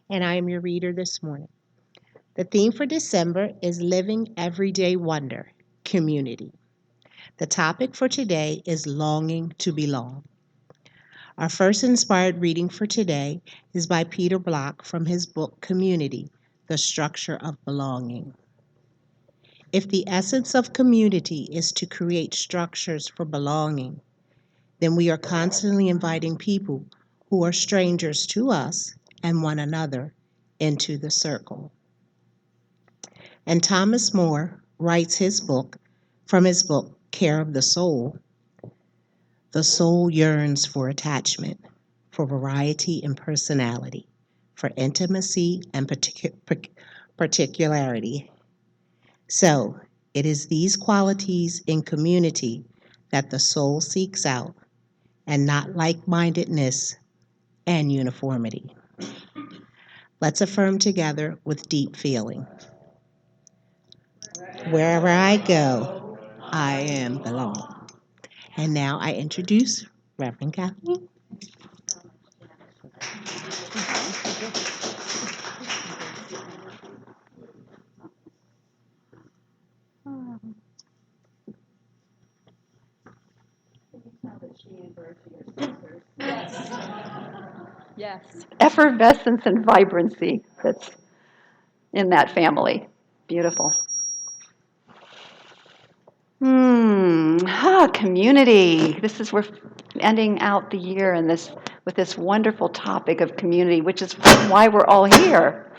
and I am your reader this morning. The theme for December is Living Everyday Wonder, Community. The topic for today is Longing to Belong. Our first inspired reading for today is by Peter Block from his book Community, The Structure of Belonging. If the essence of community is to create structures for belonging, then we are constantly inviting people who are strangers to us and one another into the circle. And Thomas More writes from his book, Care of the Soul. The soul yearns for attachment, for variety and personality, for intimacy and particularity. So, it is these qualities in community that the soul seeks out, and not like-mindedness and uniformity. Let's affirm together with deep feeling. Wherever I go, I am belong. And now I introduce Reverend Kathleen. Yes. Effervescence and vibrancy that's in that family. Beautiful. Community. We're ending out the year with this wonderful topic of community, which is why we're all here.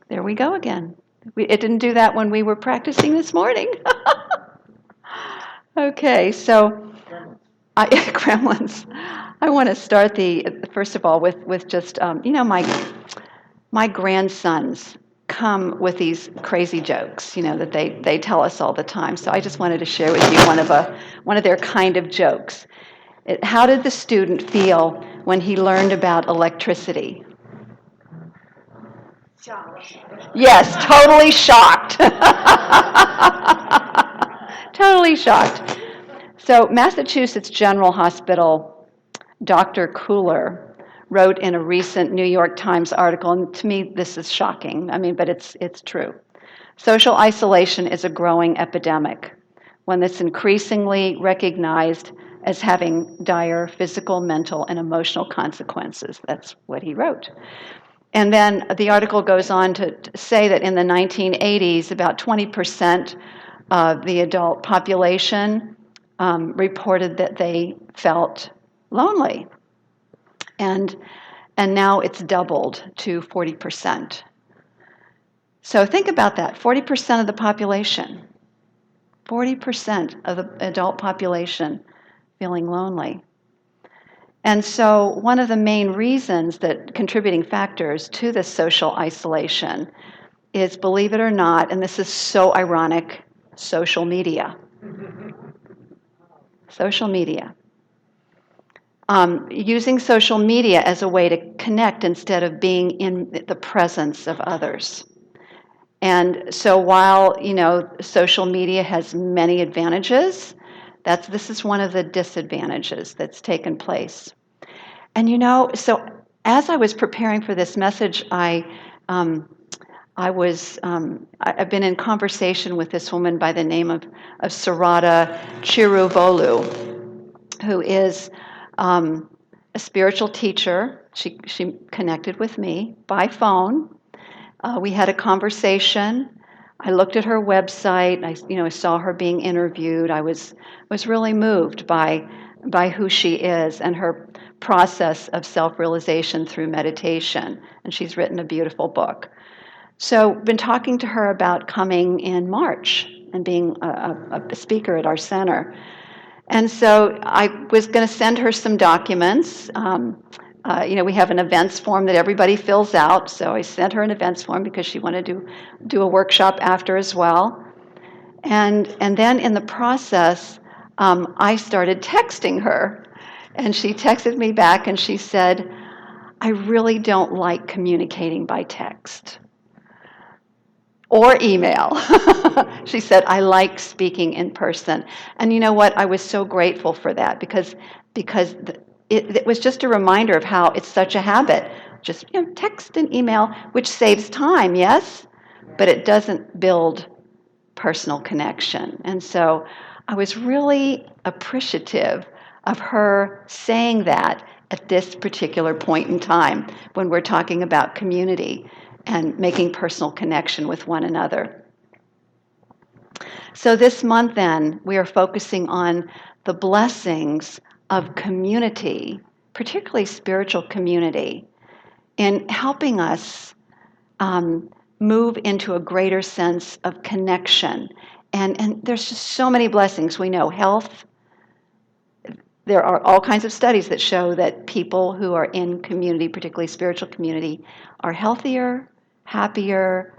There we go again. It didn't do that when we were practicing this morning. Okay, so gremlins. I want to start first of all with just my grandsons come with these crazy jokes, that they tell us all the time. So I just wanted to share with you one of their kind of jokes. How did the student feel when he learned about electricity? Shocked. Yes, totally shocked. Totally shocked. So Massachusetts General Hospital, Dr. Cooler wrote in a recent New York Times article, and to me this is shocking, but it's true. Social isolation is a growing epidemic, one that's increasingly recognized as having dire physical, mental, and emotional consequences. That's what he wrote. And then the article goes on to say that in the 1980s, about 20% of the adult population reported that they felt lonely. And now it's doubled to 40%. So think about that, 40% of the population, 40% of the adult population feeling lonely. And so one of the main reasons that contributing factors to this social isolation is, believe it or not, and this is so ironic, social media. Social media. Using social media as a way to connect instead of being in the presence of others. And so while, social media has many advantages, this is one of the disadvantages that's taken place. And so as I was preparing for this message, I've been in conversation with this woman by the name of Sarada Chiruvolu, who is a spiritual teacher. She connected with me by phone. We had a conversation. I looked at her website. I saw her being interviewed. I was really moved by who she is and her process of self-realization through meditation. And she's written a beautiful book. So, been talking to her about coming in March and being a speaker at our center. And so I was going to send her some documents. We have an events form that everybody fills out. So I sent her an events form because she wanted to do a workshop after as well. And then in the process, I started texting her. And she texted me back and she said, I really don't like communicating by text or email. She said, I like speaking in person. And you know what? I was so grateful for that because it was just a reminder of how it's such a habit. just text and email, which saves time, yes, but it doesn't build personal connection. And so I was really appreciative of her saying that at this particular point in time when we're talking about community and making personal connection with one another. So this month then, we are focusing on the blessings of community, particularly spiritual community, in helping us move into a greater sense of connection. And there's just so many blessings. We know health. There are all kinds of studies that show that people who are in community, particularly spiritual community, are healthier, happier,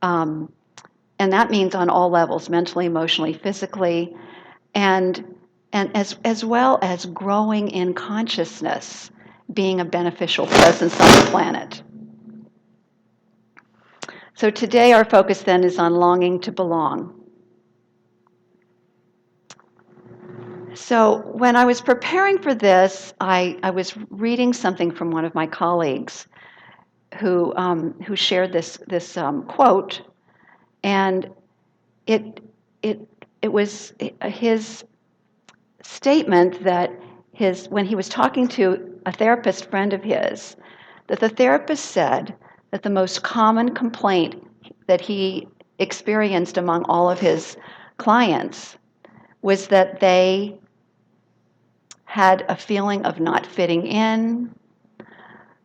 and that means on all levels, mentally, emotionally, physically, and as well as growing in consciousness, being a beneficial presence on the planet. So today our focus then is on longing to belong. So when I was preparing for this, I was reading something from one of my colleagues who shared this quote, and it was his statement that when he was talking to a therapist friend of his, that the therapist said that the most common complaint that he experienced among all of his clients was that they had a feeling of not fitting in,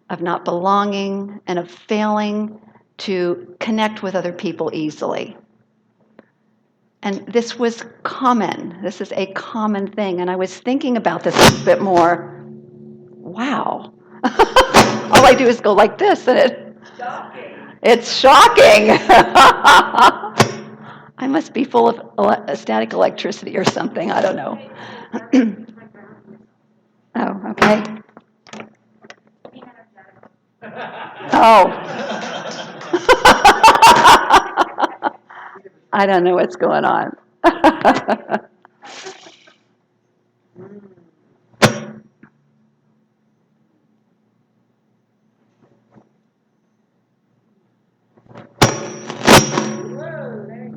of not belonging, and of failing to connect with other people easily. And this was common. This is a common thing. And I was thinking about this a bit more. Wow. All I do is go like this, and it's shocking. I must be full of static electricity or something. I don't know. Oh, okay. Oh. I don't know what's going on.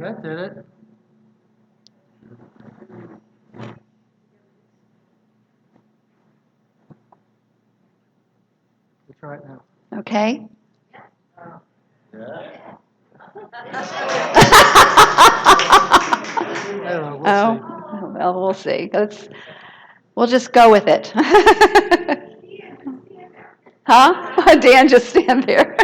That did it. We'll try it now. Okay. Yeah. Oh, well, we'll see. We'll just go with it. Huh? Dan, just stand there.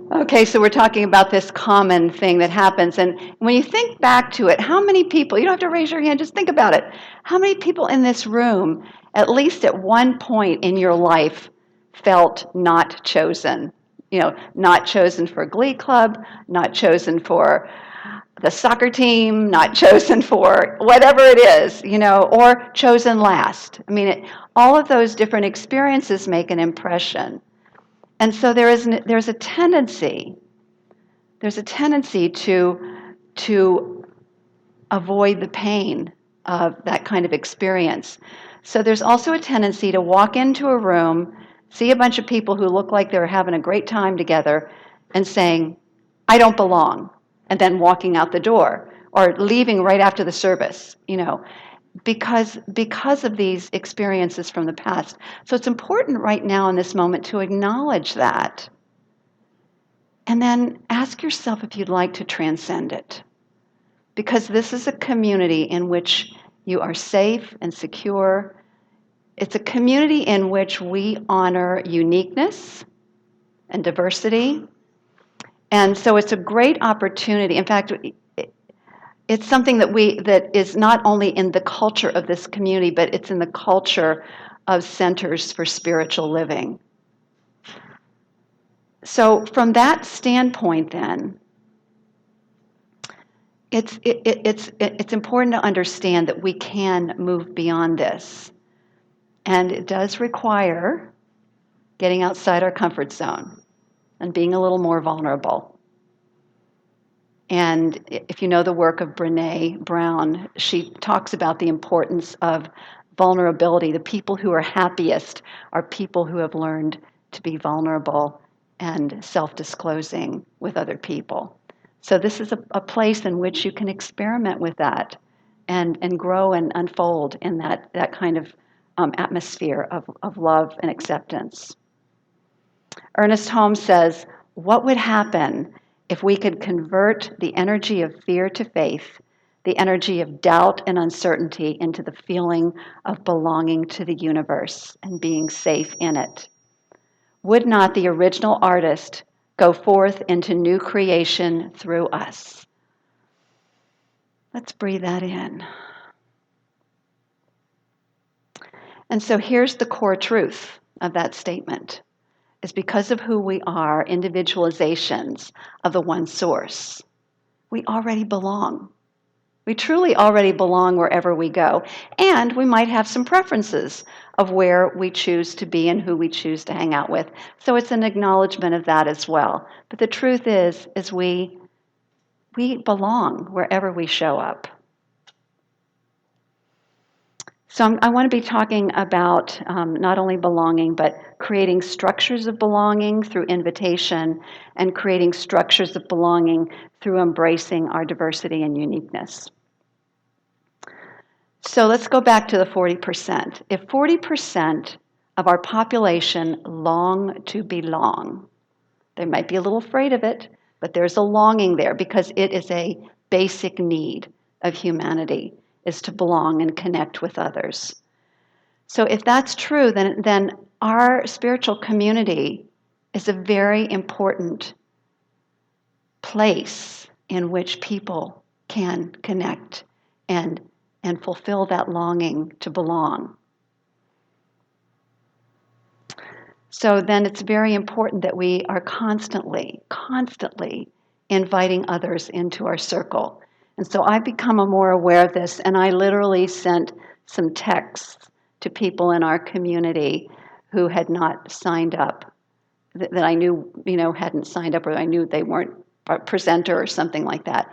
Okay, so we're talking about this common thing that happens. And when you think back to it, how many people, you don't have to raise your hand, just think about it. How many people in this room, at least at one point in your life, felt not chosen? Not chosen for Glee Club, not chosen for the soccer team, not chosen for whatever it is, or chosen last. I mean, all of those different experiences make an impression. And so there's a tendency to avoid the pain of that kind of experience. So there's also a tendency to walk into a room, see a bunch of people who look like they're having a great time together, and saying, I don't belong, and then walking out the door, or leaving right after the service, because of these experiences from the past. So it's important right now in this moment to acknowledge that, and then ask yourself if you'd like to transcend it. Because this is a community in which you are safe and secure. It's a community in which we honor uniqueness and diversity. And so it's a great opportunity. In fact, it's something that is not only in the culture of this community, but it's in the culture of centers for spiritual living. So from that standpoint, then, it's important to understand that we can move beyond this, and it does require getting outside our comfort zone and being a little more vulnerable. And if you know the work of Brené Brown, she talks about the importance of vulnerability. The people who are happiest are people who have learned to be vulnerable and self-disclosing with other people. So this is a place in which you can experiment with that and grow and unfold in that kind of atmosphere of love and acceptance. Ernest Holmes says, what would happen if we could convert the energy of fear to faith, the energy of doubt and uncertainty into the feeling of belonging to the universe and being safe in it? Would not the original artist go forth into new creation through us? Let's breathe that in. And so here's the core truth of that statement. Is because of who we are, individualizations of the one source, we already belong. We truly already belong wherever we go. And we might have some preferences of where we choose to be and who we choose to hang out with. So it's an acknowledgement of that as well. But the truth is we belong wherever we show up. So I want to be talking about not only belonging, but creating structures of belonging through invitation and creating structures of belonging through embracing our diversity and uniqueness. So let's go back to the 40%. If 40% of our population long to belong, they might be a little afraid of it, but there's a longing there because it is a basic need of humanity, is to belong and connect with others. So if that's true, then our spiritual community is a very important place in which people can connect and fulfill that longing to belong. So then it's very important that we are constantly inviting others into our circle. And so I've become more aware of this, and I literally sent some texts to people in our community who had not signed up, that I knew, hadn't signed up, or I knew they weren't a presenter or something like that.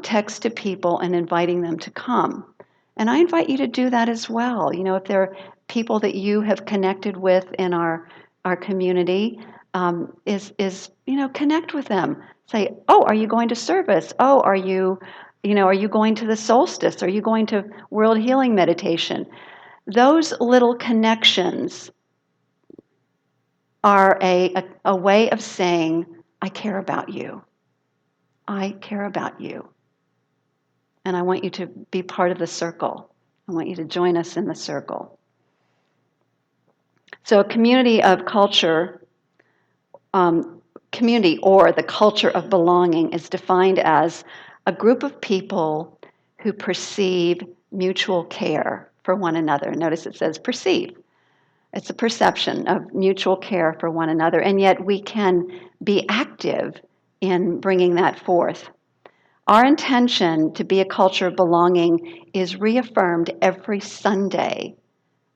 Text to people and inviting them to come. And I invite you to do that as well. If there are people that you have connected with in our community, connect with them. Say, oh, are you going to service? Oh, are you going to the solstice? Are you going to World Healing Meditation? Those little connections are a way of saying, I care about you. I care about you. And I want you to be part of the circle. I want you to join us in the circle. So a community of culture, community or the culture of belonging is defined as a group of people who perceive mutual care for one another. Notice it says perceive. It's a perception of mutual care for one another, and yet we can be active in bringing that forth. Our intention to be a culture of belonging is reaffirmed every Sunday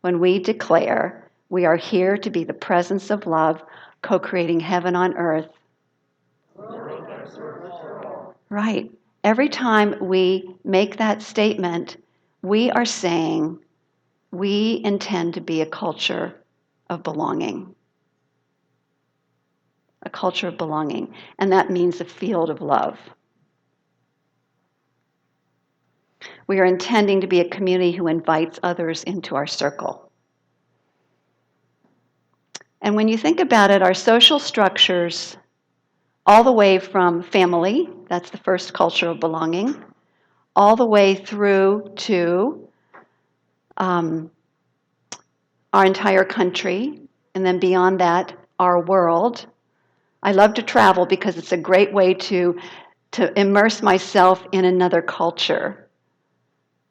when we declare we are here to be the presence of love, co-creating heaven on earth. Right. Every time we make that statement, we are saying we intend to be a culture of belonging. A culture of belonging. And that means a field of love. We are intending to be a community who invites others into our circle. And when you think about it, our social structures, all the way from family, that's the first culture of belonging, all the way through to our entire country, and then beyond that, our world. I love to travel because it's a great way to immerse myself in another culture.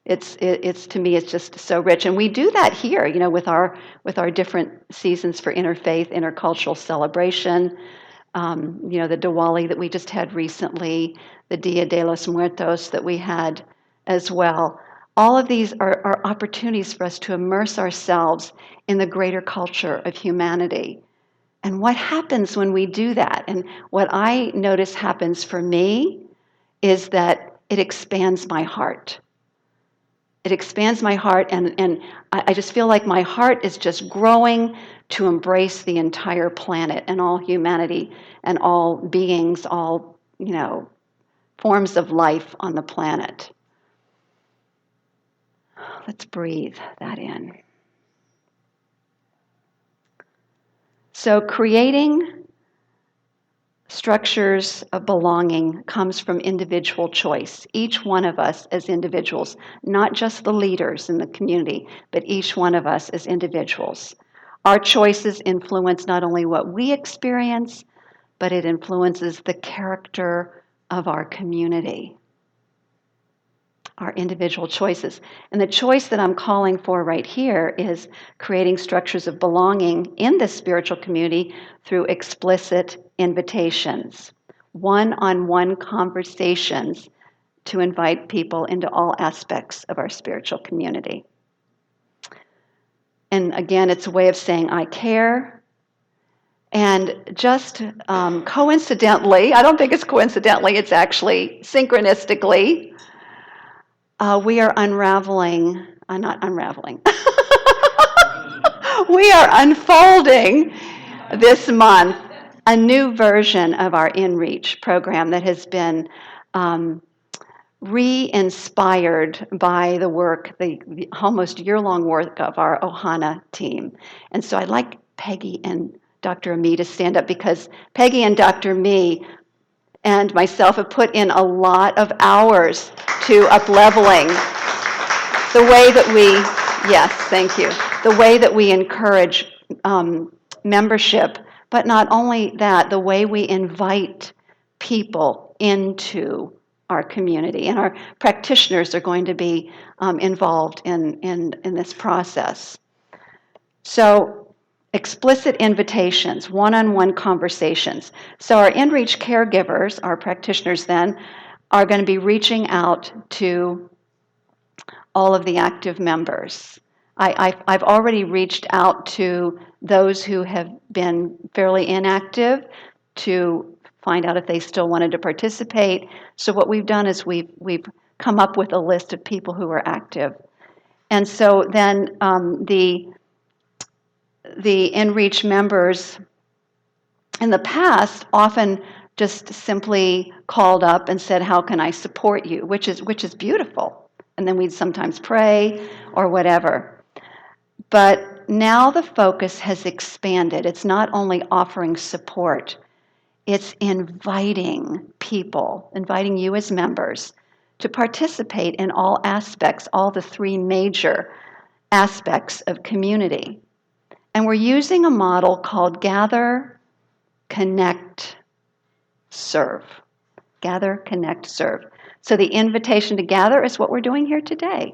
It's to me, it's just so rich, and we do that here, with our different seasons for interfaith, intercultural celebration. The Diwali that we just had recently, the Dia de los Muertos that we had as well. All of these are opportunities for us to immerse ourselves in the greater culture of humanity. And what happens when we do that? And what I notice happens for me is that it expands my heart. It expands my heart, and I just feel like my heart is just growing to embrace the entire planet and all humanity and all beings, all, forms of life on the planet. Let's breathe that in. So creating structures of belonging comes from individual choice. Each one of us as individuals, not just the leaders in the community, but each one of us as individuals. Our choices influence not only what we experience, but it influences the character of our community. Our individual choices. And the choice that I'm calling for right here is creating structures of belonging in this spiritual community through explicit invitations, one-on-one conversations to invite people into all aspects of our spiritual community. And again, it's a way of saying, I care. And just coincidentally, I don't think it's coincidentally, it's actually synchronistically, we are unraveling, not unraveling, we are unfolding this month a new version of our InReach program that has been re-inspired by the work, the almost year-long work of our Ohana team. And so I'd like Peggy and Dr. Ami to stand up, because Peggy and Dr. Ami and myself have put in a lot of hours to up-leveling the way that we, yes, thank you, the way that we encourage membership, but not only that, the way we invite people into our community. And our practitioners are going to be involved in this process. So explicit invitations, one-on-one conversations. So our InReach caregivers, our practitioners then, are going to be reaching out to all of the active members. I've already reached out to those who have been fairly inactive to find out if they still wanted to participate. So what we've done is we've come up with a list of people who are active. And so then the InReach members in the past often just simply called up and said, how can I support you? Which is beautiful. And then we'd sometimes pray or whatever. But now the focus has expanded. It's not only offering support, it's inviting people, inviting you as members to participate in all aspects, all the three major aspects of community. And we're using a model called Gather, Connect, Serve. Gather, Connect, Serve. So the invitation to gather is what we're doing here today.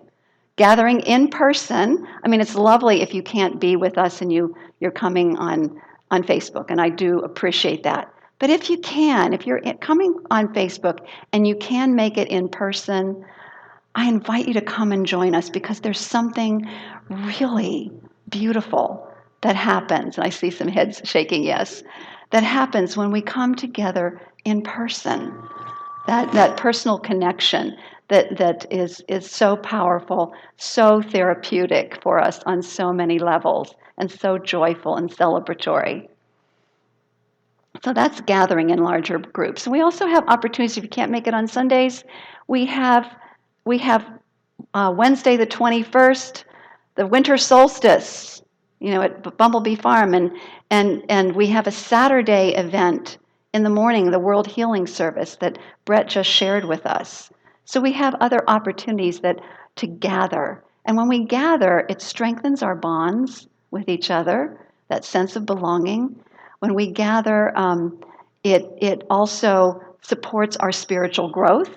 Gathering in person. I mean, it's lovely if you can't be with us and you're coming on Facebook, and I do appreciate that. But if you can, if you're coming on Facebook and you can make it in person, I invite you to come and join us, because there's something really beautiful that happens. And I see some heads shaking yes. That happens when we come together in person. That personal connection that is so powerful, so therapeutic for us on so many levels, and so joyful and celebratory. So that's gathering in larger groups. And we also have opportunities, if you can't make it on Sundays, we have Wednesday the 21st, the winter solstice, at Bumblebee Farm, and we have a Saturday event in the morning, the World Healing Service that Brett just shared with us. So we have other opportunities to gather. And when we gather, it strengthens our bonds with each other, that sense of belonging. When we gather, it also supports our spiritual growth.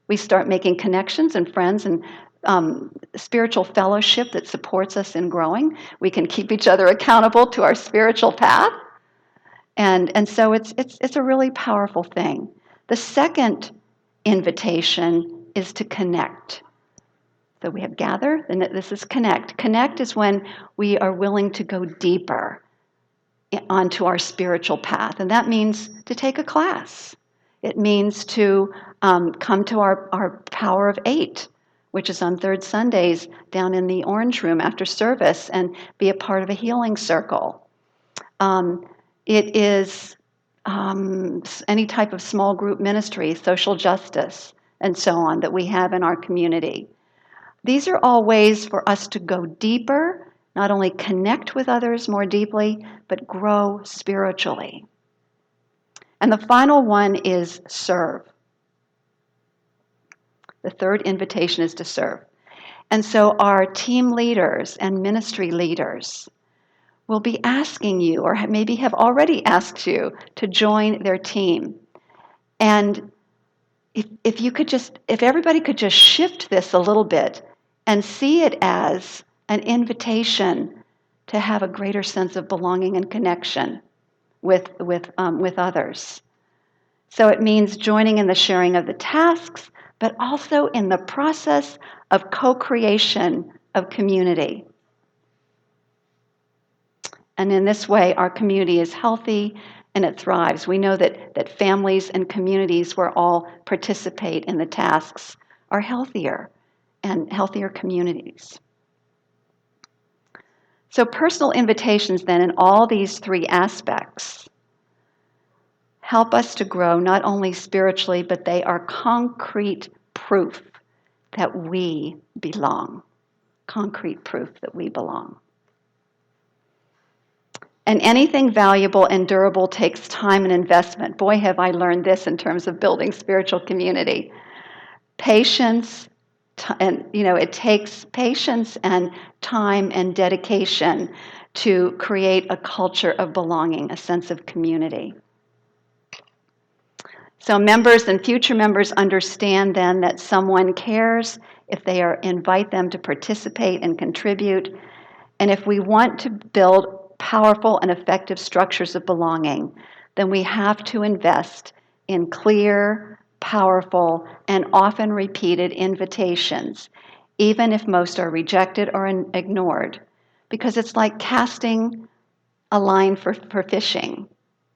We start making connections and friends and spiritual fellowship that supports us in growing. We can keep each other accountable to our spiritual path. And so it's a really powerful thing. The second invitation is to connect. So we have gather, and this is connect. Connect is when we are willing to go deeper onto our spiritual path. And that means to take a class. It means to come to our Power of 8 which is on third Sundays down in the Orange Room after service, and be a part of a healing circle. It is any type of small group ministry, social justice, and so on that we have in our community. These are all ways for us to go deeper, not only connect with others more deeply, but grow spiritually. And the final one is serve. The third invitation is to serve. And so our team leaders and ministry leaders will be asking you, or maybe have already asked you, to join their team. And if everybody could just shift this a little bit and see it as an invitation to have a greater sense of belonging and connection with others. So it means joining in the sharing of the tasks, but also in the process of co-creation of community. And in this way, our community is healthy and it thrives. We know that families and communities where all participate in the tasks are healthier and healthier communities. So personal invitations then in all these three aspects help us to grow not only spiritually, but they are concrete proof that we belong. Concrete proof that we belong. And anything valuable and durable takes time and investment. Boy, have I learned this in terms of building spiritual community. Patience, and it takes patience and time and dedication to create a culture of belonging, a sense of community. So members and future members understand then that someone cares if they invite them to participate and contribute. And if we want to build powerful and effective structures of belonging, then we have to invest in clear, powerful, and often repeated invitations, even if most are rejected or ignored. Because it's like casting a line for fishing,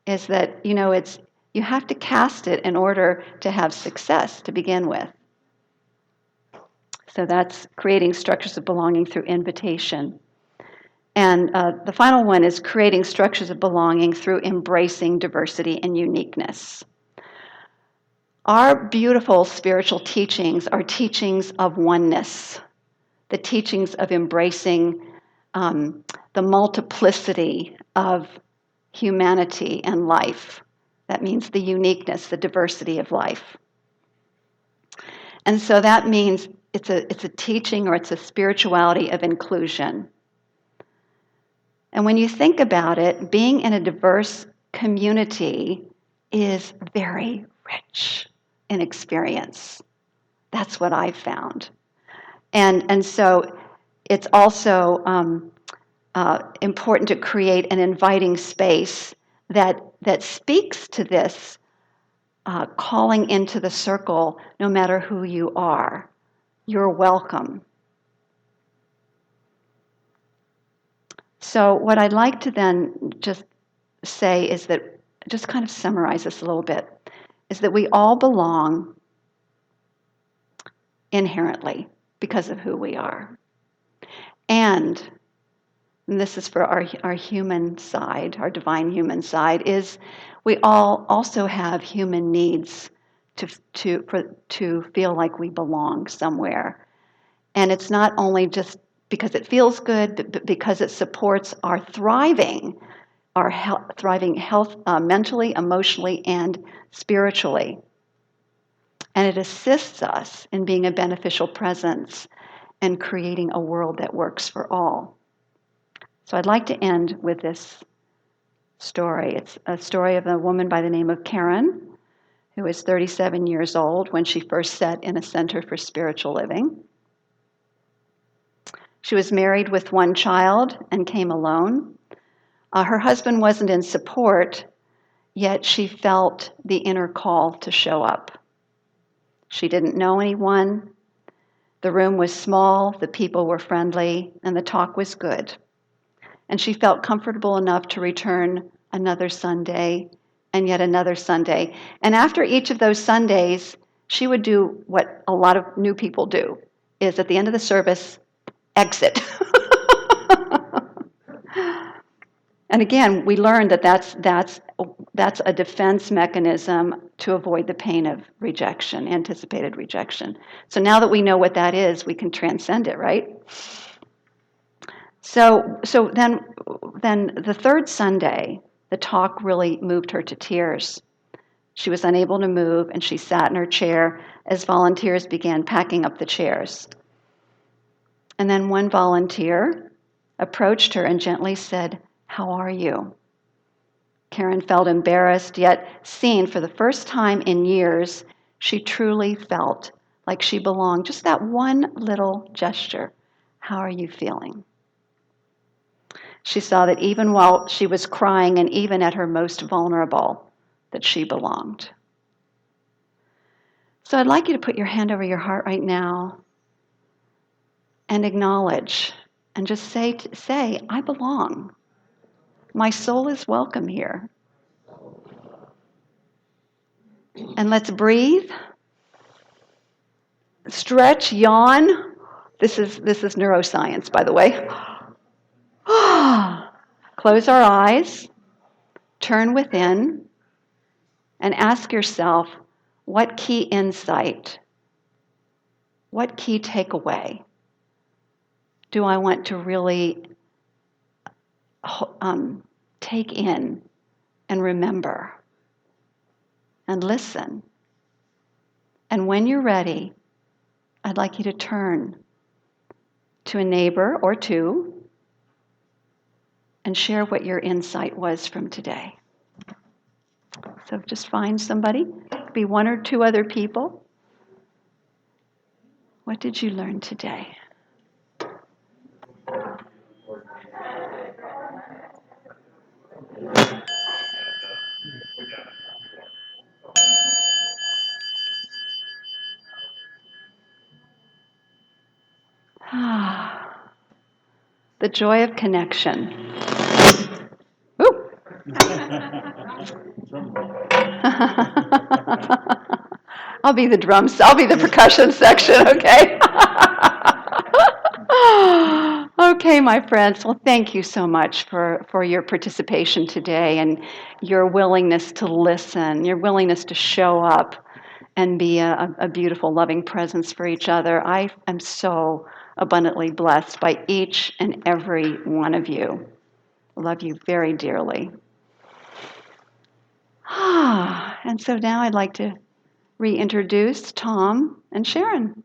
is that, you have to cast it in order to have success to begin with. So that's creating structures of belonging through invitation. And the final one is creating structures of belonging through embracing diversity and uniqueness. Our beautiful spiritual teachings are teachings of oneness, the teachings of embracing the multiplicity of humanity and life. That means the uniqueness, the diversity of life. And so that means it's a teaching, or it's a spirituality of inclusion. And when you think about it, being in a diverse community is very rich in experience. That's what I've found. And so it's also important to create an inviting space that speaks to this calling into the circle, no matter who you are. You're welcome. So what I'd like to then just say is that, just kind of summarize this a little bit, is that we all belong inherently because of who we are. And this is for our human side, our divine human side, is we all also have human needs to feel like we belong somewhere. And it's not only just because it feels good, but because it supports our thriving health mentally, emotionally, and spiritually. And it assists us in being a beneficial presence and creating a world that works for all. So I'd like to end with this story. It's a story of a woman by the name of Karen, who was 37 years old when she first sat in a center for spiritual living. She was married with one child and came alone. Her husband wasn't in support, yet she felt the inner call to show up. She didn't know anyone. The room was small, the people were friendly, and the talk was good. And she felt comfortable enough to return another Sunday and yet another Sunday. And after each of those Sundays, she would do what a lot of new people do. is at the end of the service, exit. And again, we learned that that's a defense mechanism to avoid the pain of rejection, anticipated rejection. So now that we know what that is, we can transcend it, right? So then the third Sunday, the talk really moved her to tears. She was unable to move, and she sat in her chair as volunteers began packing up the chairs. And then one volunteer approached her and gently said, "How are you?" Karen felt embarrassed, yet seen for the first time in years. She truly felt like she belonged. Just that one little gesture. "How are you feeling?" She saw that even while she was crying and even at her most vulnerable, that she belonged. So I'd like you to put your hand over your heart right now and acknowledge and just say, "I belong. My soul is welcome here." And let's breathe. Stretch, yawn. This is neuroscience, by the way. Close our eyes, turn within, and ask yourself, what key insight, what key takeaway do I want to really take in and remember and listen? And when you're ready, I'd like you to turn to a neighbor or two and share what your insight was from today. So just find somebody, it could be one or two other people. What did you learn today? The joy of connection. Ooh. I'll be the percussion section, okay? Okay, my friends. Well, thank you so much for your participation today and your willingness to listen, your willingness to show up and be a beautiful, loving presence for each other. I am so abundantly blessed by each and every one of you. I love you very dearly. And so now I'd like to reintroduce Tom and Sharon.